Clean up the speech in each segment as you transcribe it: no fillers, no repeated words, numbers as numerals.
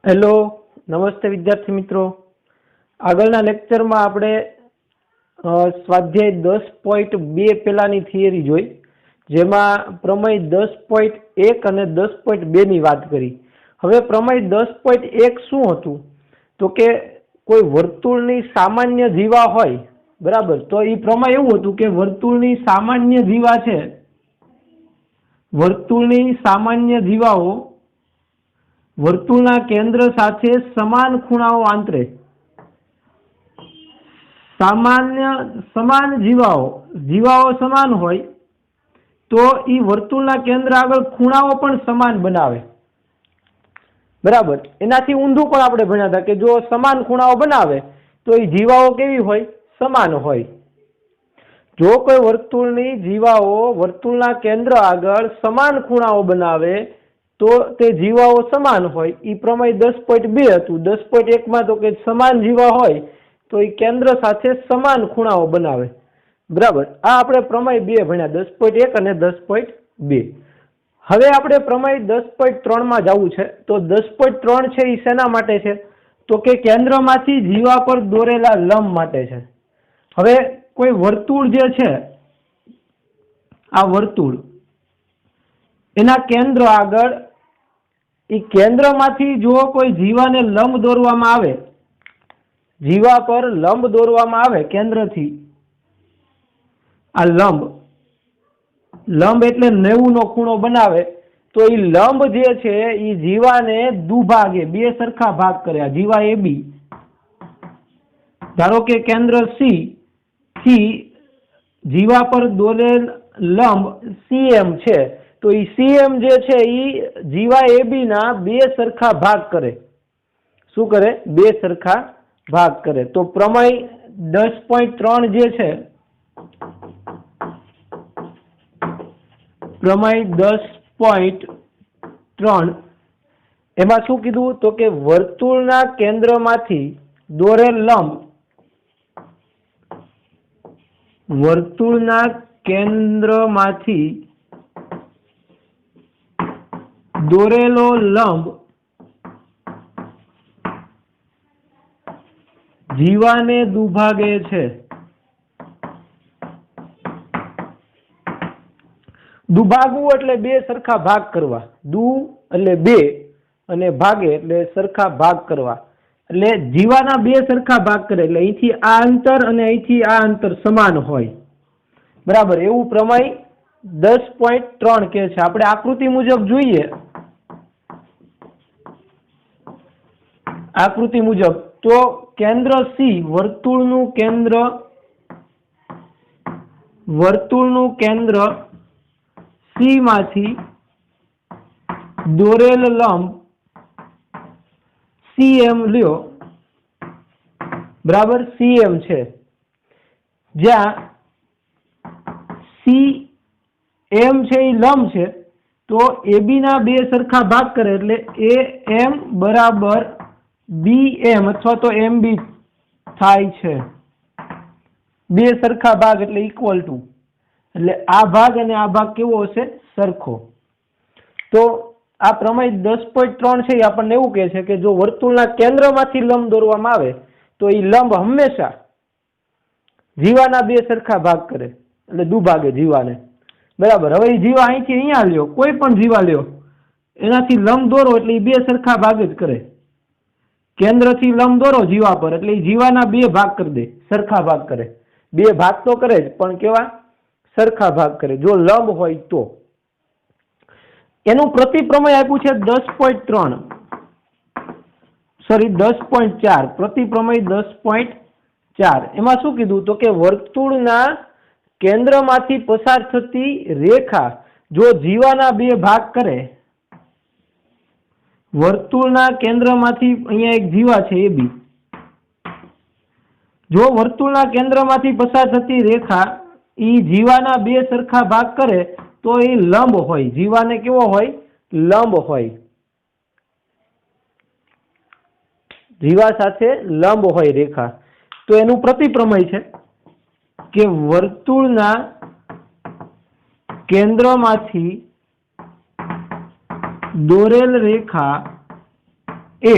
Hello नमस्ते विद्यार्थी मित्रों। आगळना लेक्चर में आपणे स्वाध्याय 10.2 पेलानी थियरी जोई, जेमां प्रमेय 10.1 અને 10.2 ની વાત કરી। હવે પ્રમેય 10.1 શું હતું તો કે કોઈ વર્તુળની સામાન્ય જીવા હોય, બરાબર, તો એ પ્રમેય એવું હતું કે વર્તુળની સામાન્ય જીવા છે, વર્તુળની સામાન્ય જીવાઓ વર્તુળના કેન્દ્ર સાથે સમાન ખૂણાઓ આંતરે। સમાન જીવાઓ સમાન હોય તો એ વર્તુળના કેન્દ્ર આગળ ખૂણાઓ પણ સમાન બનાવે, બરાબર। એનાથી ઊંધું પણ આપણે ભણ્યા હતા કે જો સમાન ખૂણાઓ બનાવે તો એ જીવાઓ કેવી હોય? સમાન હોય। જો કોઈ વર્તુળની જીવાઓ વર્તુળના કેન્દ્ર આગળ સમાન ખૂણાઓ બનાવે तो ते जीवाओ समान होय। ई प्रमेय 10.2 हतुं। 10.1 में तो के समान जीवा होय तो ई केंद्र साथे समान खूणाओ बनावे, बराबर। आ आपणे प्रमेय 2 भण्या, 10.1 અને 10.2। हवे आपणे प्रमेय 10.3 में जावुं छे। तो 10.3 छे ई शेना माटे छे तो के केंद्रमांथी जीवा पर दोरेला लंब माटे छे। हवे कोई वर्तुळ जे छे, आ वर्तुळ एना केंद्र आगळ ई केंद्रमांथी जो कोई जीवाने लंब दौरवामां आवे, जीवा पर लंब दौरवामां आवे केंद्रथी, आ लंब एटले 90 नो खूणो बनावे तो ई लंब जे छे ई जीवाने दुभागे बे सरखा भाग करे। जीवा ए बी, धारो के केंद्र सी थी जीवा पर दोरेल लंब सीएम छे तो ई सीएम जे छे ई जीवा ए बी ना बे सरखा भाग करे। शुं करे? बे सरखा भाग करे। तो प्रमेय 10.3 जे छे, प्रमेय 10.3 एमां शुं कीधुं तो के वर्तुळना केंद्रमांथी दोरेल लंब, वर्तुळना केंद्रमांथी दोरेलो लंब जीवाने दुभागे छे। दुभागવું એટલે બે સરખા ભાગ કરવા। દુ એટલે બે અને ભાગે એટલે સરખા ભાગ કરવા। એટલે જીવાના બે સરખા ભાગ કરે એટલે અહીંથી આ અંતર અને અહીંથી આ અંતર સમાન હોય, બરાબર। એવું પ્રમેય 10.3 કહે છે। આપણે આકૃતિ મુજબ જોઈએ, आकृति मुजब तो केंद्र सी वर्तुळनुं केंद्र सी मांथी दोरेल लंब सीएम ल्यो, बराबर। सीएम छे ज्यां सीएम छे ई लंब छे तो एबी ना बे सरखा भाग करे એટલે एएम बराबर बीएम अथवा तो एमबी थाय छे। बे सरखा भाग એટલે इक्वल टू, એટલે आ भाग અને आ भाग केवो हशे? सरखो। तो आ प्रमेय 10.3 छे आपणने એવું કહે છે કે જો વર્તુળના કેન્દ્રમાંથી લંબ દોરવામાં આવે તો એ લંબ હંમેશા જીવાના બે સરખા ભાગ કરે એટલે દુભાગે જીવાને, બરાબર। હવે એ જીવા અહીંથી અહીંયા લ્યો, કોઈ પણ જીવા લ્યો, એનાથી લંબ દોરો એટલે એ બે સરખા ભાગ જ કરે। केंद्रथी लंब दोरो जीवा पर એટલે जीवाना बे भाग कर दे, सरखा भाग करे। बे भाग तो करे ज पण केवा? सरखा भाग करे जो लंब होय तो। एनु प्रति प्रमेय आप्युं छे 10.3, सॉरी 10.4, प्रति प्रमेय 10.4। एमां शुं कीधुं तो के वर्तुळना केंद्रमांथी पसार थती रेखा जो जीवाना बे भाग करे, वर्तुळना केंद्रमांथी अहींया एक जीवा छे ए बी, जो वर्तुळना केंद्रमांथी पसार थती रेखा ई जीवाना बे सरखा भाग करे तो ए लंब होय। जीवाने केवो होय? लंब होय। जीवा साथे लंब होय रेखा। तो एनुं प्रतिप्रमेय छे के वर्तुळना केंद्रमांथी दोरेल रेखा એ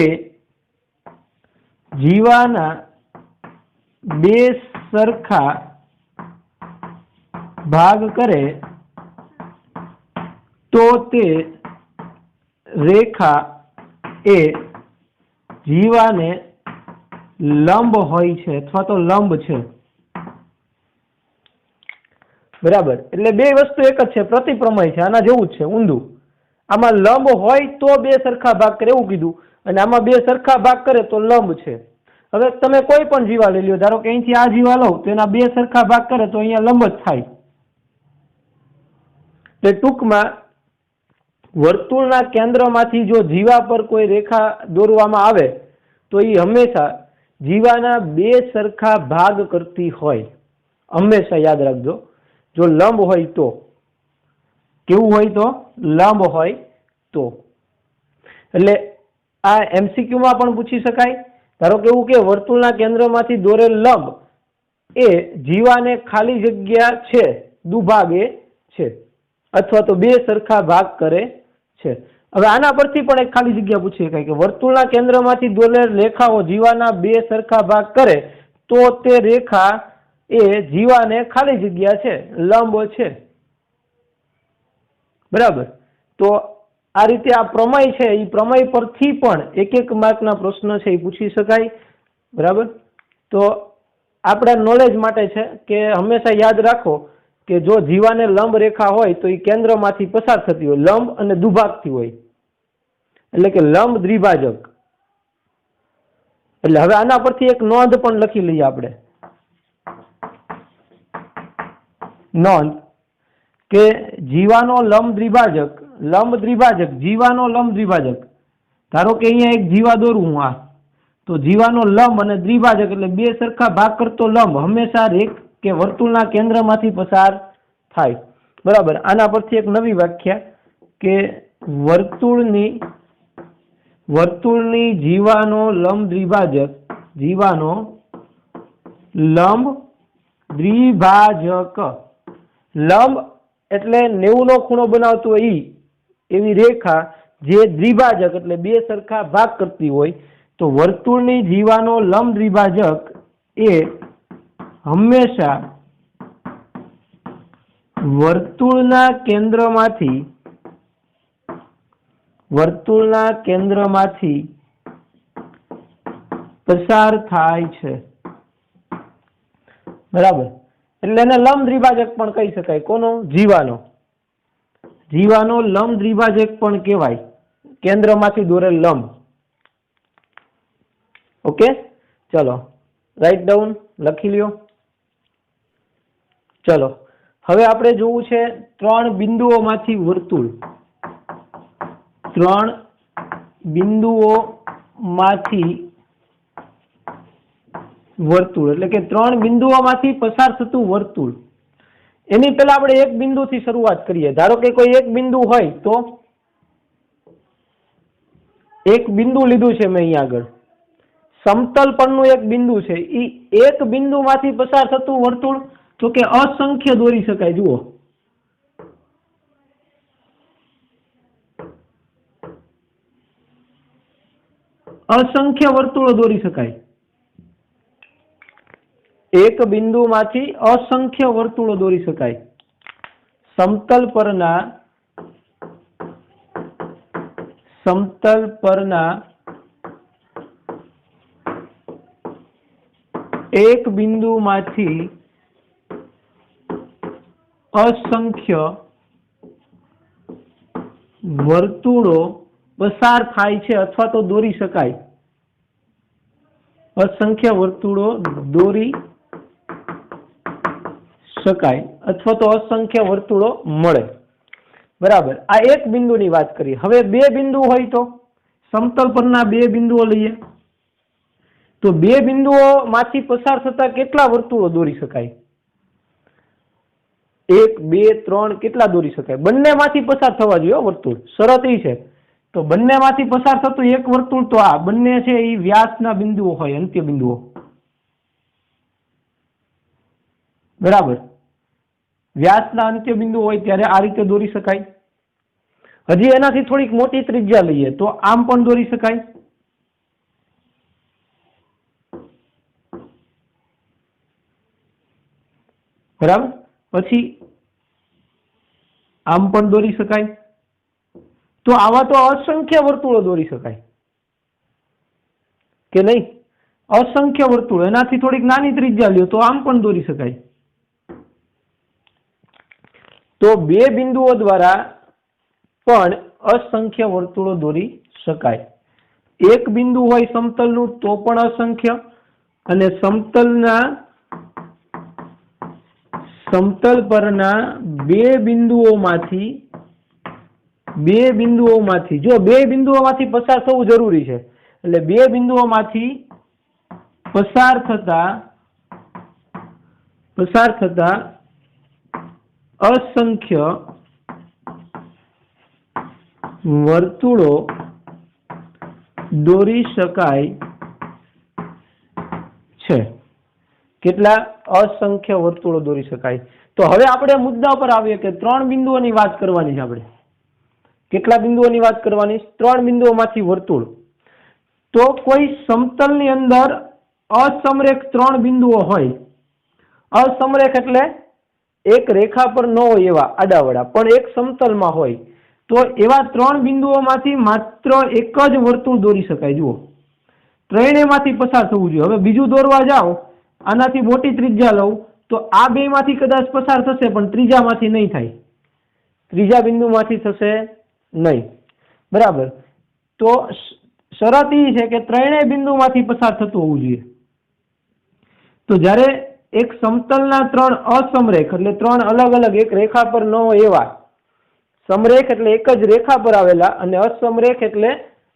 જીવાના બે સરખા ભાગ કરે તો તે રેખા એ જીવાને લંબ હોય છે અથવા તો લંબ છે। બરાબર, એટલે બે વસ્તુ એક જ છે, પ્રતિપ્રમેય છે, આના જેવું જ છે ઊંધું। આમાં લંબ હોય તો બે સરખા ભાગ કરે એવું કીધું, અને આમાં બે સરખા ભાગ કરે તો લંબ છે। હવે તમે કોઈ પણ જીવા લઈ લો, ધારો કે અહીંથી આ જીવા લઉં તો એના બે સરખા ભાગ કરે તો અહીંયા લંબ જ થાય। એટલે ટૂંકમાં વર્તુળના કેન્દ્રમાંથી જો જીવા પર કોઈ રેખા દોરવામાં આવે તો એ હંમેશા જીવાના બે સરખા ભાગ કરતી હોય, હંમેશા યાદ રાખજો। જો લંબ હોય તો, કેવું હોય તો? લંબ હોય તો। એટલે આ MCQ માં પણ પૂછી શકાય। ધારો કે એવું કે વર્તુળના કેન્દ્રમાંથી દોરેલ લંબ એ જીવાને ખાલી જગ્યા છે દુભાગે છે, અથવા તો બે સરખા ભાગ કરે છે। હવે આના પરથી પણ એક ખાલી જગ્યા પૂછી શકાય કે વર્તુળના કેન્દ્રમાંથી દોરેલ રેખાઓ જીવાના બે સરખા ભાગ કરે તો તે રેખા એ જીવાને ખાલી જગ્યા છે, લંબ છે। બરાબર, તો આ રીતે આ પ્રમેય છે, એ પ્રમેય પરથી પણ એક એક માર્કના પ્રશ્ન છે એ પૂછી શકાય। બરાબર, તો આપણા નોલેજ માટે છે કે હંમેશા યાદ રાખો કે જો જીવાને લંબ રેખા હોય તો એ કેન્દ્રમાંથી પસાર થતી હોય, લંબ અને દુભાગથી હોય, એટલે કે લંબ દ્વિભાજક। એટલે હવે આના પરથી એક નોંધ પણ લખી લઈએ આપણે, નોંધ કે જીવાનો લંબ દ્વિભાજક, જીવાનો લંબ દ્વિભાજક, ધારો કે અહીંયા એક જીવા દોરું હું, આ તો જીવાનો લંબ અને દ્વિભાજક એટલે બે સરખા ભાગ કરતો લંબ હંમેશા રેખ કે વર્તુળના કેન્દ્રમાંથી પસાર થાય। બરાબર, આના પરથી એક નવી વ્યાખ્યા કે વર્તુળની જીવાનો લંબ દ્વિભાજક, જીવાનો લંબ દ્વિભાજક, લંબ એટલે 90 નો ખૂણો બનાવતો હોય એવી રેખા જે દ્વિભાજક એટલે બે સરખા ભાગ કરતી હોય, તો વર્તુળની જીવાનો લંબ દ્વિભાજક એ હંમેશા વર્તુળના કેન્દ્રમાંથી પસાર થાય છે। બરાબર, એટલે એને લંબ દ્વિભાજક પણ કહી શકાય। કોનો? જીવાનો લંબ દ્વિભાજક પણ કહેવાય, કેન્દ્રમાંથી દોરેલ લંબ। ઓકે, ચલો રાઈટ ડાઉન, લખી લ્યો। ચલો હવે આપણે જોવું છે 3 બિંદુઓમાંથી વર્તુળ, 3 બિંદુઓમાંથી વર્તુળ એટલે કે 3 બિંદુઓમાંથી પસાર થતું વર્તુળ। એની પહેલા આપણે એક બિંદુથી શરૂઆત કરીએ। ધારો કે કોઈ એક બિંદુ હોય તો એક બિંદુ લીધું છે મેં અહીંયા આગળ, સમતલ પરનું એક બિંદુ છે, એ એક બિંદુમાંથી પસાર થતું વર્તુળ તો કે અસંખ્ય દોરી શકાય। જુઓ, અસંખ્ય વર્તુળો દોરી શકાય, એક બિંદુમાંથી અસંખ્ય વર્તુળો દોરી શકાય। સમતલ પરના એક બિંદુમાંથી અસંખ્ય વર્તુળો પસાર થાય છે અથવા તો દોરી શકાય, અસંખ્ય વર્તુળો દોરી શકાય અથવા તો અસંખ્ય વર્તુળો મળે। બરાબર, આ એક બિંદુની વાત કરીએ। હવે બે બિંદુ હોય તો સમતલ પરના બે બિંદુઓ લઈએ તો બે બિંદુઓમાંથી પસાર થતા કેટલા વર્તુળો દોરી શકાય? 1, 2, 3 કેટલા દોરી શકાય? બંનેમાંથી પસાર થવા જોઈએ વર્તુળ, શરત એ છે। તો બંનેમાંથી પસાર થતું એક વર્તુળ, તો આ બંને છે એ વ્યાસના બિંદુઓ હોય, અંત્ય બિંદુઓ। બરાબર, વ્યાસના અંત્ય બિંદુ હોય ત્યારે આ રીતે દોરી શકાય। હજી એનાથી થોડીક મોટી ત્રિજ્યા લઈએ તો આમ પણ દોરી શકાય। બરાબર. પછી આમ પણ દોરી શકાય. તો આવા તો અસંખ્ય વર્તુળો દોરી શકાય કે નહીં? અસંખ્ય વર્તુળો. એનાથી થોડીક નાની ત્રિજ્યા લ્યો તો આમ પણ દોરી શકાય. તો બે બિંદુઓ દ્વારા પણ અસંખ્ય વર્તુળો દોરી શકાય. એક બિંદુ હોય સમતલનું તો પણ અસંખ્ય, અને સમતલ પરના બે બિંદુઓમાંથી જો બે બિંદુઓમાંથી પસાર થવું જરૂરી છે, એટલે બે બિંદુઓમાંથી પસાર થતા અસંખ્ય વર્તુળો દોરી શકાય છે. કેટલા? અસંખ્ય વર્તુળો દોરી શકાય. તો હવે આપણે મુદ્દા પર આવીએ કે 3 બિંદુઓની વાત કરવાની છે. આપણે કેટલા બિંદુઓની વાત કરવાની? 3 બિંદુઓમાંથી વર્તુળ. તો કોઈ સમતલની અંદર અસમરેખ 3 બિંદુઓ હોય. અસમરેખ એટલે એક રેખા પર ન હોય એવા આડાવડા, પણ એક સમતલમાં હોય, તો એવા 3 બિંદુઓમાંથી માત્ર એક જ વર્તુળ દોરી શકાય. જુઓ, ત્રણેયમાંથી પસાર થવું જોઈએ. હવે બીજું દોરવા જાઓ, આનાથી મોટી ત્રિજ્યા લઉં તો આ બે માંથી કદાચ પસાર થશે, પણ ત્રીજામાંથી નહીં થાય. ત્રીજા બિંદુમાંથી થશે નહીં. બરાબર. તો શરત એ છે કે ત્રણેય બિંદુમાંથી પસાર થતું હોવું જોઈએ. તો જ્યારે એક સમતલના 3 અસમરેખ એટલે 3 અલગ અલગ એક રેખા પર ન હોય એવા, સમરેખ એટલે એક જ રેખા પર આવેલા, અને અસમરેખ એટલે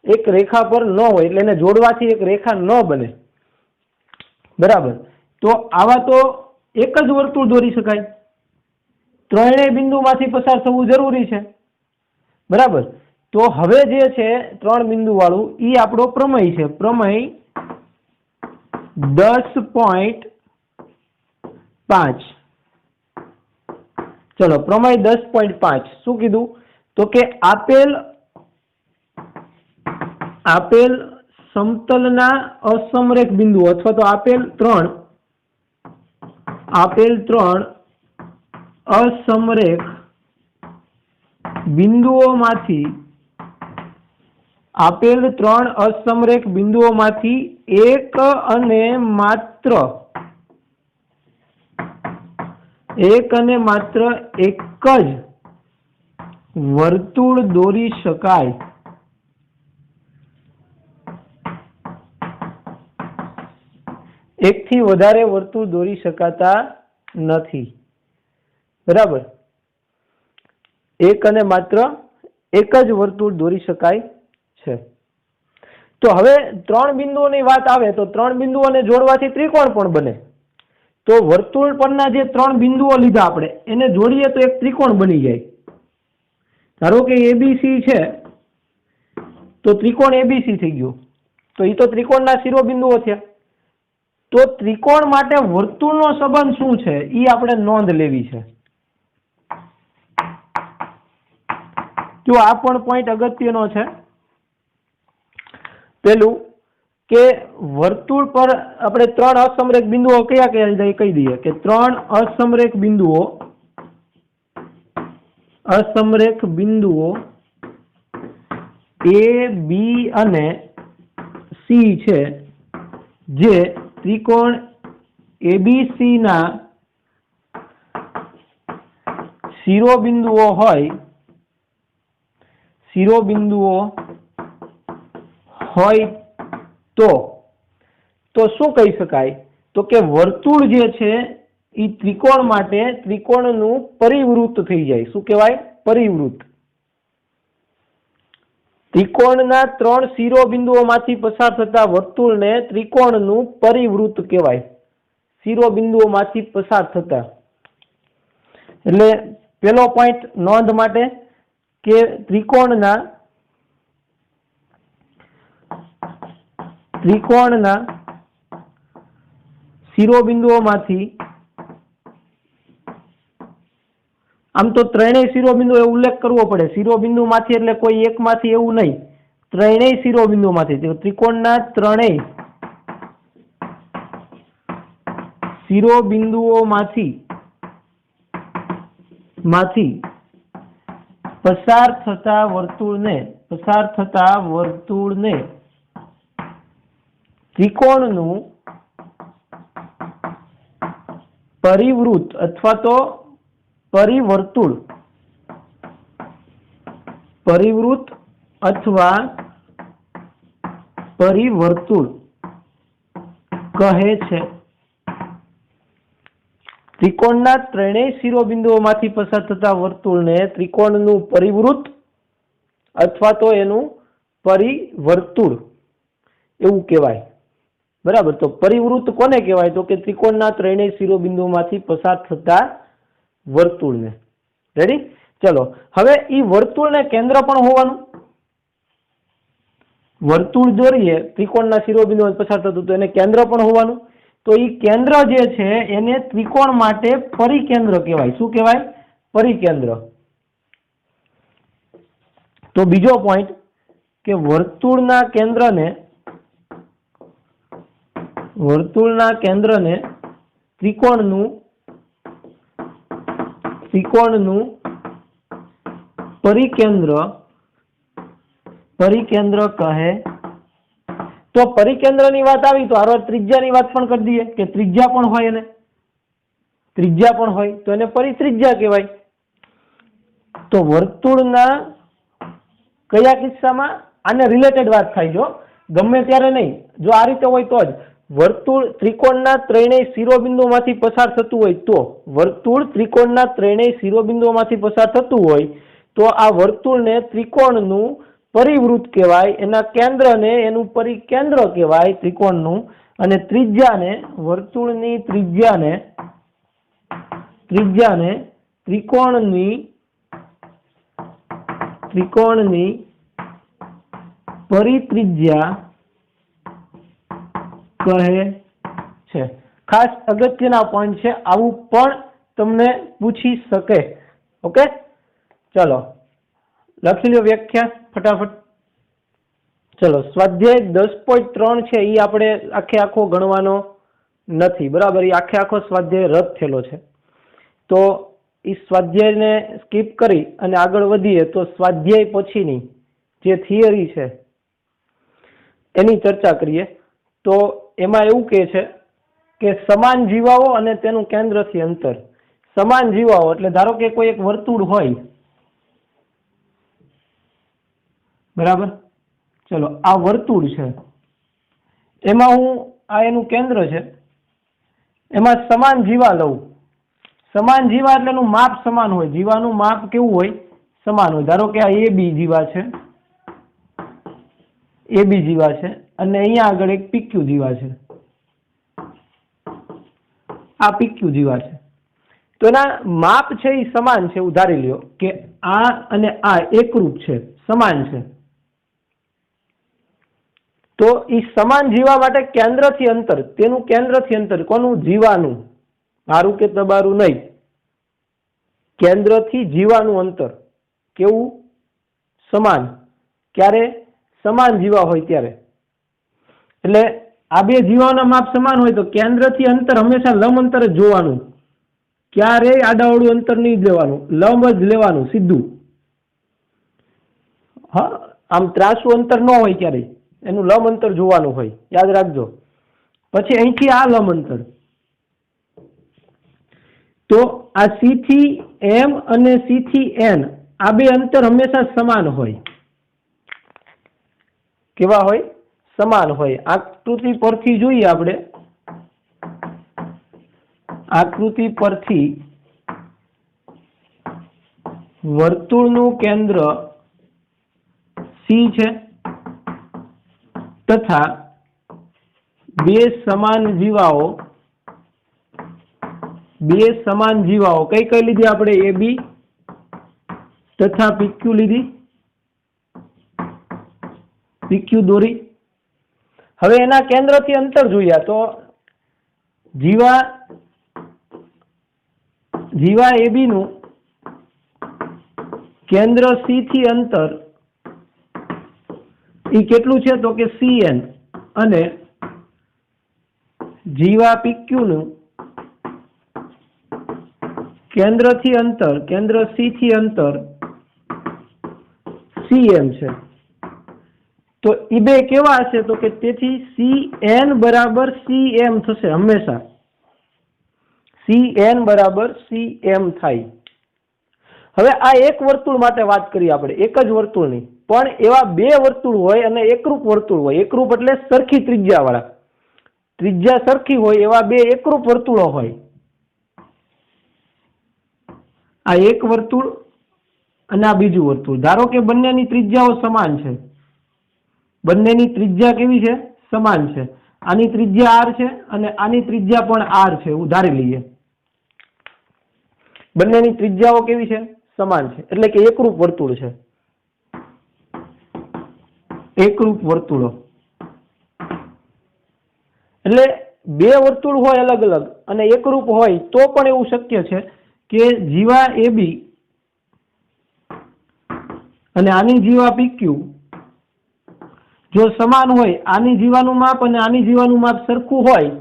એક રેખા પર ન હોય, એટલે એને જોડવાથી એક રેખા ન બને. બરાબર. તો આવા તો એક જ વર્તુળ દોરી શકાય. ત્રણેય બિંદુમાંથી પસાર થવું જરૂરી છે. બરાબર. તો હવે જે છે 3 બિંદુ વાળું, ઈ આપણો પ્રમેય છે. પ્રમેય 10.5. ચલો, પ્રમેય 10.5 શું કીધું? તો કે આપેલ સમતલના અસમરેખ બિંદુઓ, અથવા તો આપેલ ત્રણ અસમરેખ બિંદુઓમાંથી એક અને માત્ર એક જ વર્તુળ દોરી શકાય. એકથી વધારે વર્તુળ દોરી શકાતા નથી. બરાબર. એક અને માત્ર એક જ વર્તુળ દોરી શકાય છે. તો હવે 3 બિંદુઓની વાત આવે તો 3 બિંદુઓને જોડવાથી ત્રિકોણ પણ બને. તો વર્તુળ પરના જે 3 બિંદુઓ લીધા આપણે, એને જોડીએ તો એક ત્રિકોણ બની જાય. ધારો કે એબીસી છે, તો ત્રિકોણ એબીસી થઈ ગયો. તો એ તો ત્રિકોણના શિરોબિંદુઓ થયા. તો ત્રિકોણ માટે વર્તુળનો સંબંધ શું છે એ આપણે નોંધ લેવી છે. જો આ પણ પોઈન્ટ અગત્યનો છે. પેલું કે વર્તુળ પર આપણે 3 અસમરેખ બિંદુઓ કયા કયા લીધા એ કહી દઈએ કે 3 અસમરેખ બિંદુઓ A, B અને C છે, જે ત્રિકોણ ABC ના શિરોબિંદુઓ હોય તો શું કહી શકાય? તો કે વર્તુળ જે છે એ ત્રિકોણ માટે ત્રિકોણનું પરિવૃત્ત થઈ જાય. શું કહેવાય? પરિવૃત્ત. ત્રિકોણના 3 શિરોબિંદુઓમાંથી પસાર થતા વર્તુળને ત્રિકોણનું પરિવૃત્ત કહેવાય. શિરોબિંદુઓમાંથી પસાર થતા. એટલે પેલો પોઈન્ટ નોંધ માટે કે ત્રિકોણના શિરોબિંદુઓમાંથી, આમ તો ત્રણેય શિરોબિંદુ ઉલ્લેખ કરવો પડે. શિરોબિંદુમાંથી એટલે કોઈ એકમાંથી એવું નહીં, ત્રણેય શિરોબિંદુમાંથી. ત્રિકોણના ત્રણેય શિરોબિંદુઓમાંથી માંથી પસાર થતા વર્તુળને ત્રિકોણનું પરિવૃત્ત અથવા તો પરિવર્તુળ કહે છે. ત્રિકોણના ત્રણેય શિરોબિંદુઓમાંથી પસાર થતા વર્તુળને ત્રિકોણનું પરિવૃત્ત અથવા તો એનું પરિવર્તુળ એવું કહેવાય. બરાબર. તો પરિવૃત્ત કોને કહેવાય? તો કે ત્રિકોણના ત્રણેય શિરોબિંદુઓમાંથી પસાર થતા વર્તુળને. રેડી? ચલો, હવે ઈ વર્તુળને કેન્દ્ર પણ હોવાનું. વર્તુળ દોરીએ ત્રિકોણના શિરોબિંદુઓમાંથી પસાર થતું તો એને કેન્દ્ર પણ હોવાનું. તો ઈ કેન્દ્ર જે છે એને ત્રિકોણ માટે પરિકેન્દ્ર કહેવાય. શું કહેવાય? પરિકેન્દ્ર. તો બીજો પોઈન્ટ કે વર્તુળના કેન્દ્રને ત્રિકોણનું પરિકેન્દ્ર કહે. તો પરિકેન્દ્રની વાત આવી તો આરો ત્રિજ્યાની વાત પણ કરી દઈએ કે ત્રિજ્યા પણ હોય તો એને પરિત્રિજ્યા કહેવાય. તો વર્તુળના કયા કિસ્સામાં આને રિલેટેડ વાત થાય? જો ગમે ત્યારે નહીં, જો આ રીતે હોય તો જ વર્તુળ ત્રિકોણના ત્રણેય શિરોબિંદુઓમાંથી પસાર થતું હોય તો આ વર્તુળને ત્રિકોણનું પરિવૃત્ત કહેવાય, એના કેન્દ્રને એનું પરિકેન્દ્ર કહેવાય ત્રિકોણનું, અને વર્તુળની ત્રિજ્યાને ત્રિકોણની પરિત્રિજ્યા કહે છે. ખાસ અગત્યના પોઈન્ટ છે, આવું પણ તમને પૂછી શકે. ઓકે, ચલો લખી લો વ્યાખ્યા ફટાફટ. ચલો, સ્વાધ્યાય 10.3 છે એ આપણે આખો ગણવાનો નથી. બરાબર, એ આખો સ્વાધ્યાય રદ થયેલો છે. તો એ સ્વાધ્યાયને સ્કીપ કરી અને આગળ વધીએ તો સ્વાધ્યાય પછીની જે થિયરી છે એની ચર્ચા કરીએ. તો એમાં એવું કહે છે કે સમાન જીવાઓ અને તેનું કેન્દ્રથી અંતર. સમાન જીવાઓ એટલે ધારો કે કોઈ એક વર્તુળ હોય. બરાબર, ચલો આ વર્તુળ છે, એમાં હું આ એનું કેન્દ્ર છે, એમાં સમાન જીવા લઉં. સમાન જીવા એટલે એનું માપ સમાન હોય. જીવાનું માપ કેવું હોય? સમાન હોય. ધારો કે આ AB જીવા છે અને અહીંયા આગળ એક PQ જીવા છે. આ PQ જીવા છે. તો એના માપ છે એ સમાન છે. ઉધારી લ્યો કે આ અને આ એકરૂપ છે, સમાન છે. તો એ સમાન જીવા માટે કેન્દ્રથી અંતર, તેનું કેન્દ્રથી અંતર કોનું? જીવાનું. મારું કે તમારું નહીં. કેન્દ્રથી જીવાનું અંતર કેવું? સમાન. ક્યારે? સમાન જીવા હોય ત્યારે. એટલે આ બે જીવાઓના માપ સમાન હોય તો કેન્દ્રથી અંતર હંમેશા લંબ અંતર જ જોવાનું. ક્યારેય આડાઅવળું અંતર નહીં લેવાનું, લંબ જ લેવાનું સીધું. હા, આમ ત્રાસું અંતર ન હોય ક્યારેય, એનું લંબ અંતર જોવાનું હોય, યાદ રાખજો. પછી અહીંથી આ લંબ અંતર, તો આ C થી M અને C થી N આ બે અંતર હંમેશા સમાન હોય. કેવા હોય? સમાન હોય. આકૃતિ પરથી જોઈએ આપણે. આકૃતિ પરથી વર્તુળનું કેન્દ્ર C છે તથા બે સમાન જીવાઓ કઈ કઈ લીધી આપણે? AB તથા PQ લીધી. PQ દોરી. હવે એના કેન્દ્રથી અંતર જોયા તો જીવા AB નું કેન્દ્ર C થી અંતર એ કેટલું છે? તો કે CN. અને જીવા PQ નું કેન્દ્રથી અંતર, કેન્દ્ર C થી અંતર cm છે, તો એ બે કેવા હશે? તો કે તેથી CN બરાબર CM થશે હંમેશા. CN બરાબર CM થાય. હવે આ એક વર્તુળ માટે વાત કરીએ આપણે, એક જ વર્તુળની, પણ એવા બે વર્તુળ હોય અને એકરૂપ વર્તુળ હોય. એકરૂપ એટલે સરખી ત્રિજ્યા વાળા, ત્રિજ્યા સરખી હોય એવા બે એકરૂપ વર્તુળો હોય. આ એક વર્તુળ અને આ બીજું વર્તુળ. ધારો કે બંનેની ત્રિજ્યાઓ સમાન છે, બંનેની ત્રિજ્યા કેવી છે? સમાન છે. આની ત્રિજ્યા r છે અને આની ત્રિજ્યા પણ r છે, એવું ધારી લઈએ. બંનેની ત્રિજ્યાઓ કેવી છે? સમાન છે, એટલે કે એકરૂપ વર્તુળ છે. એકરૂપ વર્તુળો એટલે બે વર્તુળ હોય અલગ અલગ અને એકરૂપ હોય તો પણ એવું શક્ય છે કે જીવા AB અને આની જીવા PQ જો સમાન હોય, આની જીવાનું માપ અને આની જીવાનું માપ સરખું હોય,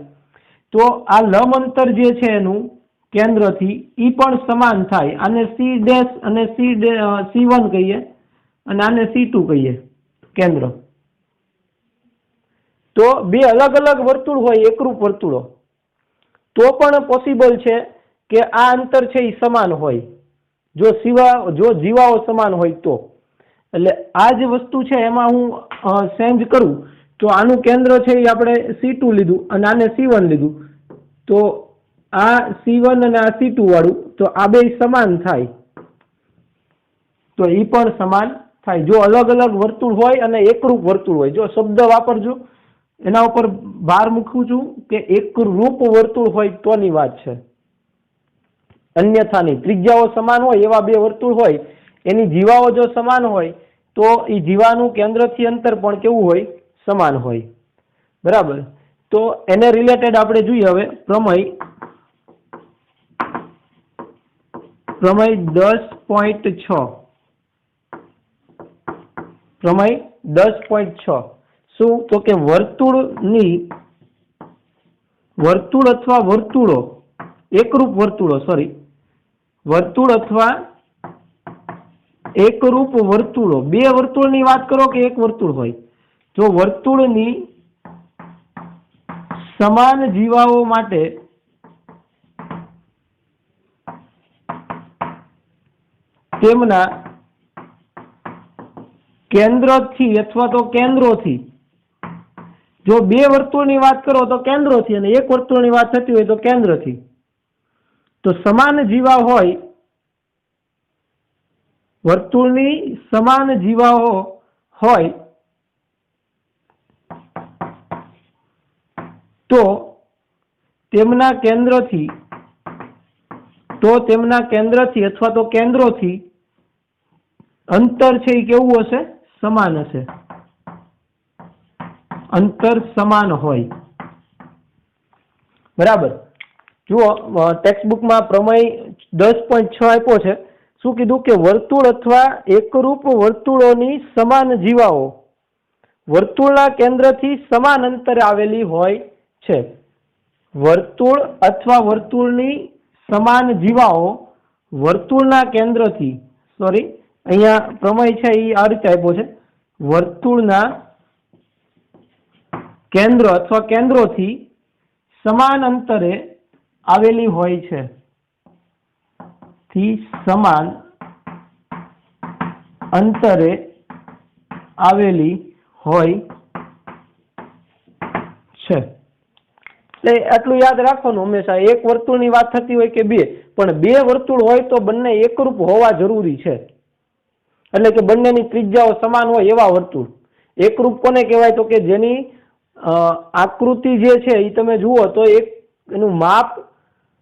તો આ લંબ અંતર જે છે એનું કેન્દ્રથી ઈ પણ સમાન થાય. આને C' અને C1 કહીએ અને આને C2 કહીએ કેન્દ્ર. તો બે અલગ અલગ વર્તુળ હોય, એકરૂપ વર્તુળો, તો પણ પોસિબલ છે કે આ અંતર છે એ સમાન હોય, જો જીવાઓ સમાન હોય તો. એટલે આ જે વસ્તુ છે એમાં હું ચેન્જ કરું તો આનું કેન્દ્ર છે એ આપણે C2 લીધું અને આને C1 લીધું, તો આ C1 અને આ C2 વાળું, તો આ બે સમાન થાય, તો એ પણ સમાન થાય. જો અલગ અલગ વર્તુળ હોય અને એકરૂપ વર્તુળ હોય, જો શબ્દ વાપરજો, એના ઉપર ભાર મૂકું છું કે એકરૂપ વર્તુળ હોય તોની વાત છે, અન્યથાની. ત્રિજ્યાઓ સમાન હોય એવા બે વર્તુળ હોય, એની જીવાઓ જો સમાન હોય તો એ જીવાનું કેન્દ્રથી અંતર પણ કેવું હોય? સમાન હોય. બરાબર. તો એને રિલેટેડ આપણે જોઈએ હવે પ્રમેય 10.6. પ્રમેય 10.6 શું? તો કે વર્તુળ અથવા વર્તુળો, એકરૂપ વર્તુળો, વર્તુળ અથવા એકરૂપ વર્તુળો, બે વર્તુળની વાત કરો કે એક વર્તુળ હોય, જો વર્તુળની સમાન જીવાઓ માટે તેમના કેન્દ્રથી અથવા તો કેન્દ્રોથી, જો બે વર્તુળની વાત કરો તો કેન્દ્રોથી અને એક વર્તુળની વાત થતી હોય તો કેન્દ્રથી, તો સમાન જીવા હોય, વર્તુળની સમાન જીવાઓ હોય તો તેમના કેન્દ્રથી અથવા તો કેન્દ્રોથી અંતર છે એ કેવું હશે? સમાન હશે. અંતર સમાન હોય. બરાબર. જુઓ, ટેક્સ્ટબુકમાં પ્રમેય 10.6 આપ્યો છે. શું કીધું? કે વર્તુળ અથવા એકરૂપ વર્તુળોની સમાન જીવાઓ વર્તુળના કેન્દ્રથી સમાન અંતરે આવેલી હોય છે. વર્તુળ અથવા વર્તુળની સમાન જીવાઓ વર્તુળના કેન્દ્રથી, અહીંયા પ્રમેય છે એ આ રીતે આપ્યો છે, વર્તુળના કેન્દ્ર અથવા કેન્દ્રોથી સમાન અંતરે આવેલી હોય છે. થી સમાન અંતરે આવેલી હોય છે. એટલે આટલું યાદ રાખવાનું હંમેશા. એક વર્તુળની વાત થતી હોય કે બે, પણ બે વર્તુળ હોય તો બંને એકરૂપ હોવા જરૂરી છે. એટલે કે બંનેની ત્રિજ્યાઓ સમાન હોય એવા વર્તુળ. એકરૂપ કોને કહેવાય? તો કે જેની આકૃતિ જે છે એ તમે જુઓ તો એનું માપ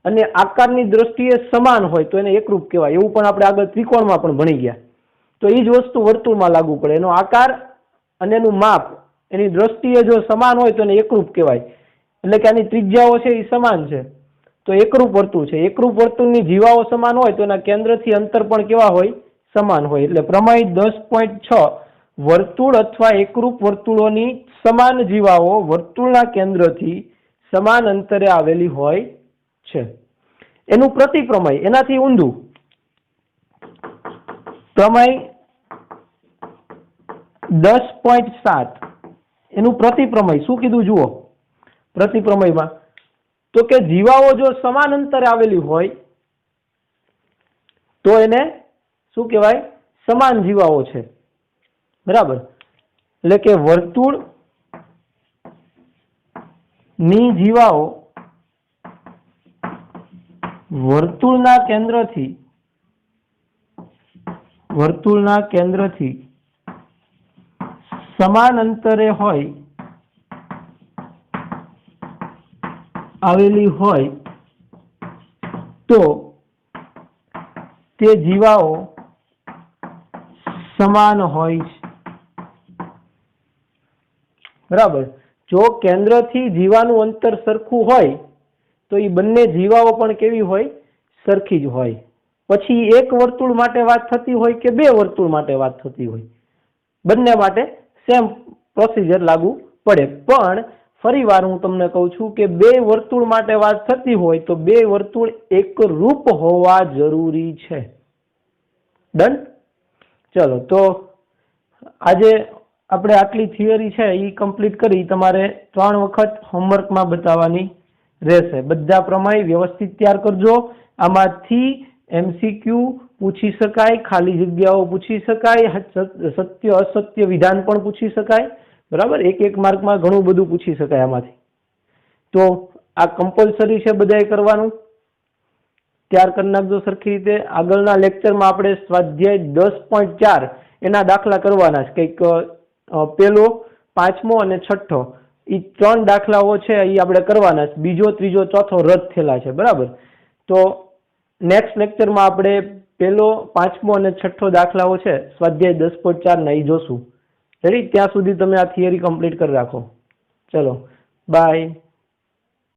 અને આકારની દ્રષ્ટિએ સમાન હોય તો એને એકરૂપ કહેવાય. એવું પણ આપણે આગળ ત્રિકોણમાં પણ ભણી ગયા. તો એ જ વસ્તુ વર્તુળમાં લાગુ પડે. એનો આકાર અને એનું માપ એની દ્રષ્ટિએ જો સમાન હોય તો એને એકરૂપ કહેવાય. એટલે કે આની ત્રિજ્યાઓ છે એ સમાન છે તો એકરૂપ વર્તુળ છે. એકરૂપ વર્તુળની જીવાઓ સમાન હોય તો એના કેન્દ્રથી અંતર પણ કેવા હોય? સમાન હોય. એટલે પ્રમેય 10.6 વર્તુળ અથવા એકરૂપ વર્તુળોની સમાન જીવાઓ વર્તુળના કેન્દ્રથી સમાન અંતરે આવેલી હોય છે. એનું પ્રતિપ્રમેય એનાથી ઊંધું પ્રમેય 10.7 એનું પ્રતિપ્રમેય શું કીધું જુઓ પ્રતિપ્રમેયમાં તો કે જીવાઓ જો સમાન અંતરે આવેલી હોય તો એને શું કહેવાય સમાન જીવાઓ છે બરાબર એટલે કે વર્તુળ ની જીવાઓ વર્તુળના કેન્દ્રથી સમાન અંતરે હોય આવેલી હોય તો તે જીવાઓ સમાન હોય છે બરાબર જો કેન્દ્રથી જીવાનું અંતર સરખું હોય તો એ બંને જીવાઓ પણ કેવી હોય સરખી જ હોય પછી એક વર્તુળ માટે વાત થતી હોય કે બે વર્તુળ માટે વાત થતી હોય બંને માટે સેમ પ્રોસિજર લાગુ પડે પણ ફરીવાર હું તમને કહું છું કે બે વર્તુળ માટે વાત થતી હોય તો બે વર્તુળ એકરૂપ હોવા જરૂરી છે ડન ચલો તો આજે આપણે આટલી થિયરી છે એ કમ્પ્લીટ કરી તમારે 3 વખત હોમવર્કમાં બતાવવાની રહેશે બધા પ્રમેય વ્યવસ્થિત તૈયાર કરજો આમાંથી એમસીક્યુ પૂછી શકાય ખાલી જગ્યાઓ પૂછી શકાય સત્ય અસત્ય વિધાન પણ પૂછી શકાય બરાબર એક માર્કમાં ઘણું બધું પૂછી શકાય આમાંથી તો આ કમ્પલસરી છે બધાએ કરવાનું તૈયાર કરી નાખજો સરખી રીતે આગળના લેક્ચરમાં આપણે સ્વાધ્યાય 10.4 એના દાખલા કરવાના છે કંઈક પેલો પાંચમો અને છઠ્ઠો એ 3 દાખલાઓ છે એ આપણે કરવાના છે બીજો ત્રીજો ચોથો રદ થયેલા છે બરાબર તો નેક્સ્ટ લેક્ચરમાં આપણે પેલો પાંચમો અને છઠ્ઠો દાખલાઓ છે સ્વાધ્યાય 10.4 ના એ જોશું રેડી ત્યાં સુધી તમે આ થિયરી કમ્પ્લીટ કરી રાખો ચલો બાય